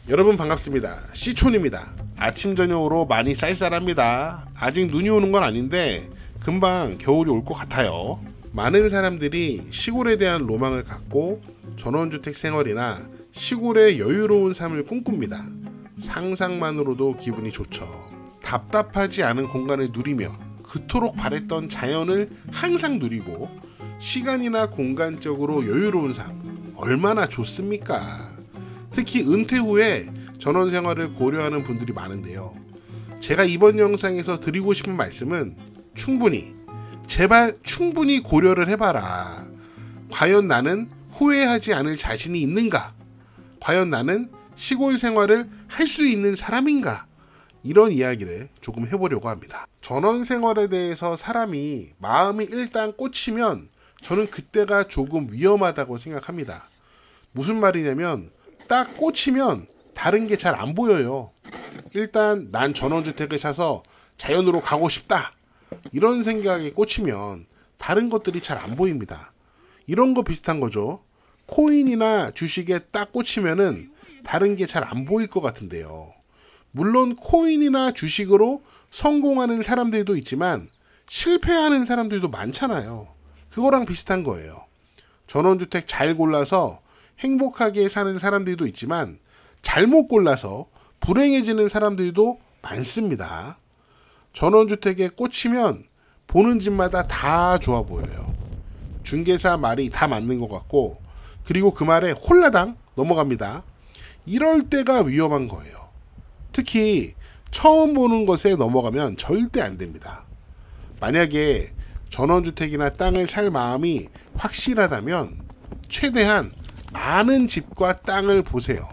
여러분 반갑습니다. 시촌입니다. 아침 저녁으로 많이 쌀쌀합니다. 아직 눈이 오는 건 아닌데 금방 겨울이 올 것 같아요. 많은 사람들이 시골에 대한 로망을 갖고 전원주택 생활이나 시골의 여유로운 삶을 꿈꿉니다. 상상만으로도 기분이 좋죠. 답답하지 않은 공간을 누리며 그토록 바랬던 자연을 항상 누리고 시간이나 공간적으로 여유로운 삶 얼마나 좋습니까? 특히 은퇴 후에 전원 생활을 고려하는 분들이 많은데요. 제가 이번 영상에서 드리고 싶은 말씀은 제발 충분히 고려를 해봐라. 과연 나는 후회하지 않을 자신이 있는가? 과연 나는 시골 생활을 할 수 있는 사람인가? 이런 이야기를 조금 해보려고 합니다. 전원 생활에 대해서 사람이 마음이 일단 꽂히면 저는 그때가 조금 위험하다고 생각합니다. 무슨 말이냐면 딱 꽂히면 다른 게 잘 안 보여요. 일단 난 전원주택을 사서 자연으로 가고 싶다. 이런 생각에 꽂히면 다른 것들이 잘 안 보입니다. 이런 거 비슷한 거죠. 코인이나 주식에 딱 꽂히면은 다른 게 잘 안 보일 것 같은데요. 물론 코인이나 주식으로 성공하는 사람들도 있지만 실패하는 사람들도 많잖아요. 그거랑 비슷한 거예요. 전원주택 잘 골라서 행복하게 사는 사람들도 있지만 잘못 골라서 불행해지는 사람들도 많습니다. 전원주택에 꽂히면 보는 집마다 다 좋아 보여요. 중개사 말이 다 맞는 것 같고, 그리고 그 말에 홀라당 넘어갑니다. 이럴 때가 위험한 거예요. 특히 처음 보는 것에 넘어가면 절대 안 됩니다. 만약에 전원주택이나 땅을 살 마음이 확실하다면 최대한 많은 집과 땅을 보세요.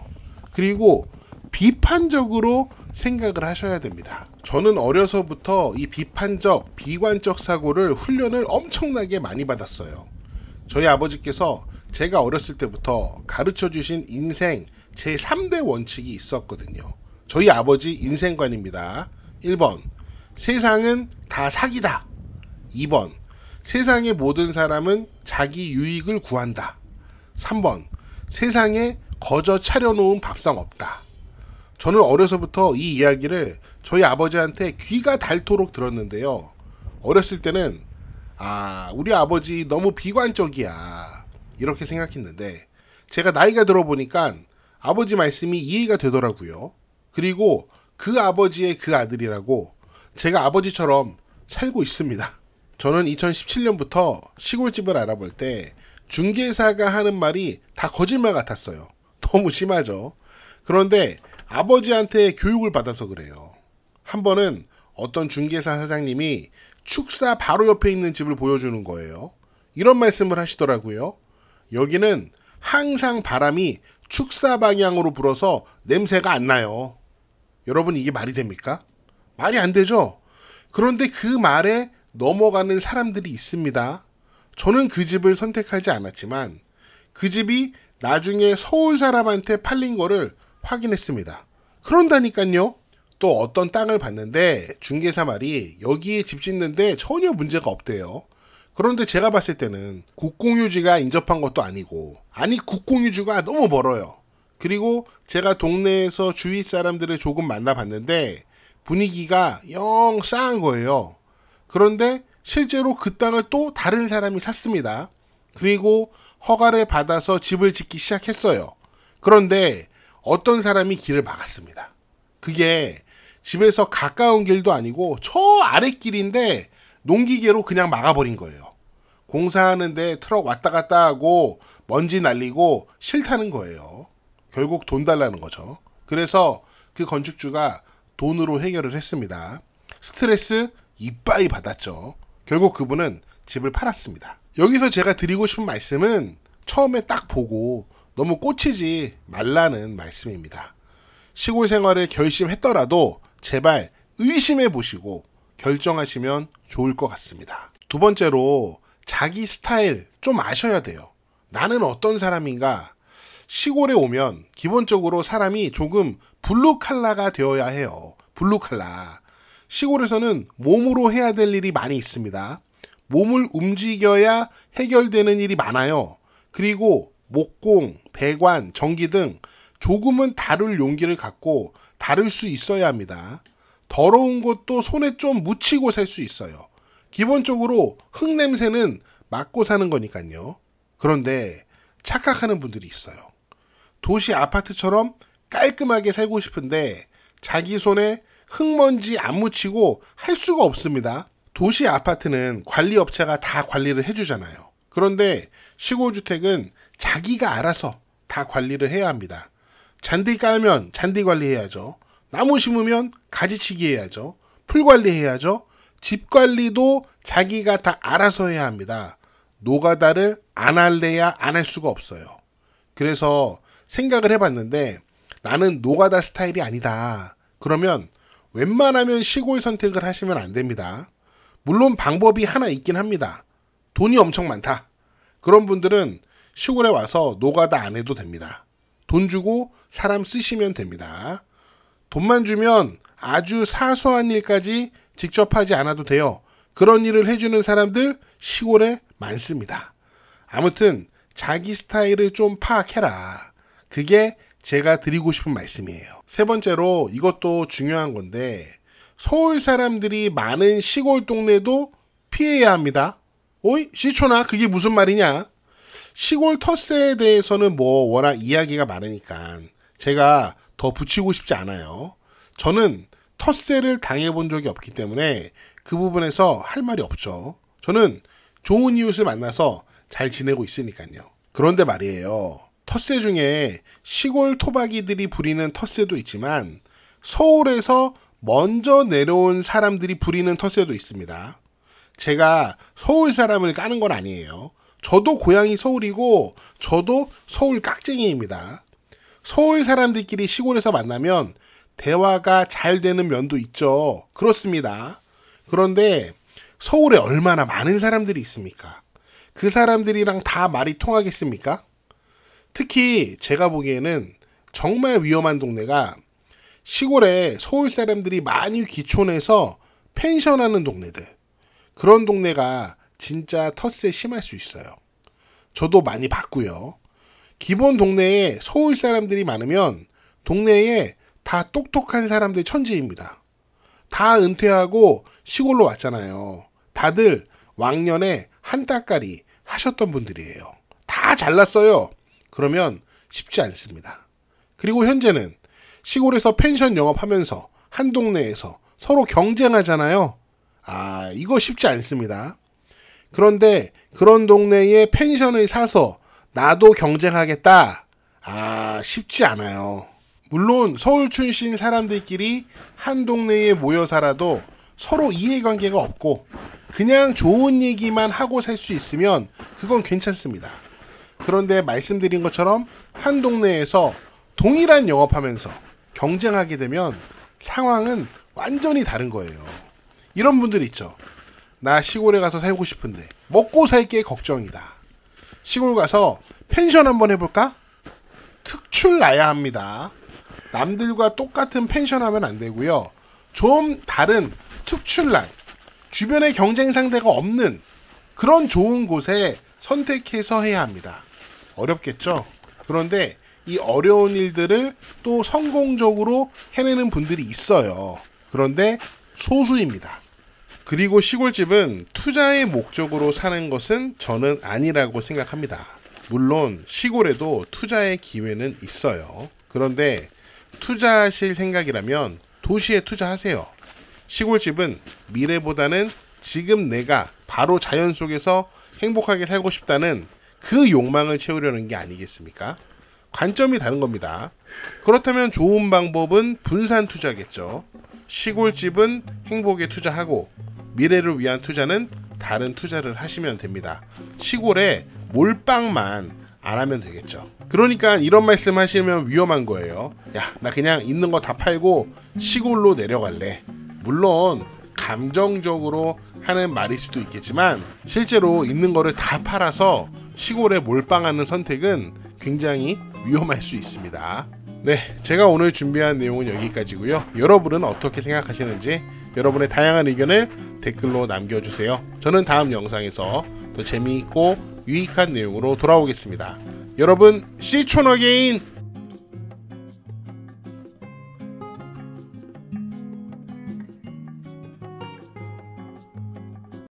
그리고 비판적으로 생각을 하셔야 됩니다. 저는 어려서부터 이 비판적, 비관적 사고를 훈련을 엄청나게 많이 받았어요. 저희 아버지께서 제가 어렸을 때부터 가르쳐 주신 인생 제3대 원칙이 있었거든요. 저희 아버지 인생관입니다. 1번, 세상은 다 사기다. 2번, 세상의 모든 사람은 자기 유익을 구한다. 3번, 세상에 거저 차려놓은 밥상 없다. 저는 어려서부터 이 이야기를 저희 아버지한테 귀가 닳도록 들었는데요. 어렸을 때는 우리 아버지 너무 비관적이야 이렇게 생각했는데 제가 나이가 들어보니까 아버지 말씀이 이해가 되더라고요. 그리고 그 아버지의 그 아들이라고 제가 아버지처럼 살고 있습니다. 저는 2017년부터 시골집을 알아볼 때 중개사가 하는 말이 다 거짓말 같았어요. 너무 심하죠. 그런데 아버지한테 교육을 받아서 그래요. 한 번은 어떤 중개사 사장님이 축사 바로 옆에 있는 집을 보여주는 거예요. 이런 말씀을 하시더라고요. 여기는 항상 바람이 축사 방향으로 불어서 냄새가 안 나요. 여러분, 이게 말이 됩니까? 말이 안 되죠? 그런데 그 말에 넘어가는 사람들이 있습니다. 저는 그 집을 선택하지 않았지만 그 집이 나중에 서울 사람한테 팔린 거를 확인했습니다. 그런다니까요. 또 어떤 땅을 봤는데 중개사 말이 여기에 집 짓는데 전혀 문제가 없대요. 그런데 제가 봤을 때는 국공유지가 인접한 것도 아니고, 국공유지가 너무 멀어요. 그리고 제가 동네에서 주위 사람들을 조금 만나봤는데 분위기가 영 싸한 거예요. 그런데 실제로 그 땅을 또 다른 사람이 샀습니다. 그리고 허가를 받아서 집을 짓기 시작했어요. 그런데 어떤 사람이 길을 막았습니다. 그게 집에서 가까운 길도 아니고 저 아랫길인데 농기계로 그냥 막아버린 거예요. 공사하는데 트럭 왔다 갔다 하고 먼지 날리고 싫다는 거예요. 결국 돈 달라는 거죠. 그래서 그 건축주가 돈으로 해결을 했습니다. 스트레스 이빠이 받았죠. 결국 그분은 집을 팔았습니다. 여기서 제가 드리고 싶은 말씀은 처음에 딱 보고 너무 꽂히지 말라는 말씀입니다. 시골 생활을 결심했더라도 제발 의심해 보시고 결정하시면 좋을 것 같습니다. 두 번째로 자기 스타일 좀 아셔야 돼요. 나는 어떤 사람인가? 시골에 오면 기본적으로 사람이 조금 블루칼라가 되어야 해요. 블루칼라. 시골에서는 몸으로 해야 될 일이 많이 있습니다. 몸을 움직여야 해결되는 일이 많아요. 그리고 목공, 배관, 전기 등 조금은 다룰 용기를 갖고 다룰 수 있어야 합니다. 더러운 것도 손에 좀 묻히고 살 수 있어요. 기본적으로 흙냄새는 맡고 사는 거니까요. 그런데 착각하는 분들이 있어요. 도시 아파트처럼 깔끔하게 살고 싶은데 자기 손에 흙먼지 안 묻히고 할 수가 없습니다. 도시 아파트는 관리업체가 다 관리를 해주잖아요. 그런데 시골주택은 자기가 알아서 다 관리를 해야 합니다. 잔디 깔면 잔디 관리해야죠. 나무 심으면 가지치기 해야죠. 풀 관리해야죠. 집 관리도 자기가 다 알아서 해야 합니다. 노가다를 안 할래야 안 할 수가 없어요. 그래서 생각을 해봤는데 나는 노가다 스타일이 아니다. 그러면 웬만하면 시골 선택을 하시면 안 됩니다. 물론 방법이 하나 있긴 합니다. 돈이 엄청 많다. 그런 분들은 시골에 와서 노가다 안 해도 됩니다. 돈 주고 사람 쓰시면 됩니다. 돈만 주면 아주 사소한 일까지 직접 하지 않아도 돼요. 그런 일을 해주는 사람들 시골에 많습니다. 아무튼 자기 스타일을 좀 파악해라. 그게 제가 드리고 싶은 말씀이에요. 세 번째로 이것도 중요한 건데 서울 사람들이 많은 시골 동네도 피해야 합니다. 어이? 시초나 그게 무슨 말이냐? 시골 텃세에 대해서는 뭐 워낙 이야기가 많으니까 제가 더 붙이고 싶지 않아요. 저는 텃세를 당해본 적이 없기 때문에 그 부분에서 할 말이 없죠. 저는 좋은 이웃을 만나서 잘 지내고 있으니까요. 그런데 말이에요. 텃세 중에 시골 토박이들이 부리는 텃세도 있지만 서울에서 먼저 내려온 사람들이 부리는 텃세도 있습니다. 제가 서울 사람을 까는 건 아니에요. 저도 고향이 서울이고 저도 서울 깍쟁이입니다. 서울 사람들끼리 시골에서 만나면 대화가 잘 되는 면도 있죠. 그렇습니다. 그런데 서울에 얼마나 많은 사람들이 있습니까? 그 사람들이랑 다 말이 통하겠습니까? 특히 제가 보기에는 정말 위험한 동네가 시골에 서울 사람들이 많이 귀촌해서 펜션하는 동네들. 그런 동네가 진짜 텃세 심할 수 있어요. 저도 많이 봤고요. 기본 동네에 서울 사람들이 많으면 동네에 다 똑똑한 사람들 천지입니다. 다 은퇴하고 시골로 왔잖아요. 다들 왕년에 한 따까리 하셨던 분들이에요. 다 잘났어요. 그러면 쉽지 않습니다. 그리고 현재는 시골에서 펜션 영업하면서 한 동네에서 서로 경쟁하잖아요. 이거 쉽지 않습니다. 그런데 그런 동네에 펜션을 사서 나도 경쟁하겠다. 쉽지 않아요. 물론 서울 출신 사람들끼리 한 동네에 모여 살아도 서로 이해관계가 없고 그냥 좋은 얘기만 하고 살 수 있으면 그건 괜찮습니다. 그런데 말씀드린 것처럼 한 동네에서 동일한 영업하면서 경쟁하게 되면 상황은 완전히 다른 거예요. 이런 분들 있죠. 나 시골에 가서 살고 싶은데 먹고 살 게 걱정이다. 시골 가서 펜션 한번 해볼까? 특출 나야 합니다. 남들과 똑같은 펜션 하면 안 되고요. 좀 다른 특출난, 주변에 경쟁 상대가 없는 그런 좋은 곳에 선택해서 해야 합니다. 어렵겠죠? 그런데 이 어려운 일들을 또 성공적으로 해내는 분들이 있어요. 그런데 소수입니다. 그리고 시골집은 투자의 목적으로 사는 것은 저는 아니라고 생각합니다. 물론 시골에도 투자의 기회는 있어요. 그런데 투자하실 생각이라면 도시에 투자하세요. 시골집은 미래보다는 지금 내가 바로 자연 속에서 행복하게 살고 싶다는 그 욕망을 채우려는 게 아니겠습니까? 관점이 다른 겁니다. 그렇다면 좋은 방법은 분산 투자겠죠. 시골집은 행복에 투자하고 미래를 위한 투자는 다른 투자를 하시면 됩니다. 시골에 몰빵만 안 하면 되겠죠. 그러니까 이런 말씀 하시면 위험한 거예요. 야, 나 그냥 있는 거 다 팔고 시골로 내려갈래. 물론 감정적으로 하는 말일 수도 있겠지만 실제로 있는 거를 다 팔아서 시골에 몰빵하는 선택은 굉장히 위험할 수 있습니다. 네, 제가 오늘 준비한 내용은 여기까지고요. 여러분은 어떻게 생각하시는지 여러분의 다양한 의견을 댓글로 남겨주세요. 저는 다음 영상에서 더 재미있고 유익한 내용으로 돌아오겠습니다. 여러분, See you again!